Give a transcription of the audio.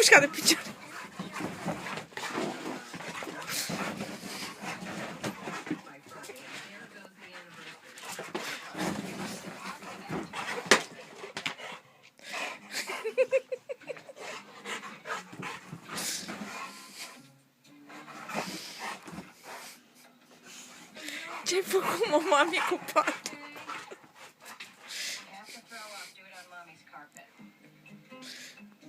mișcat de picioare. Ce-ai făcut, mă, mami, cu patul?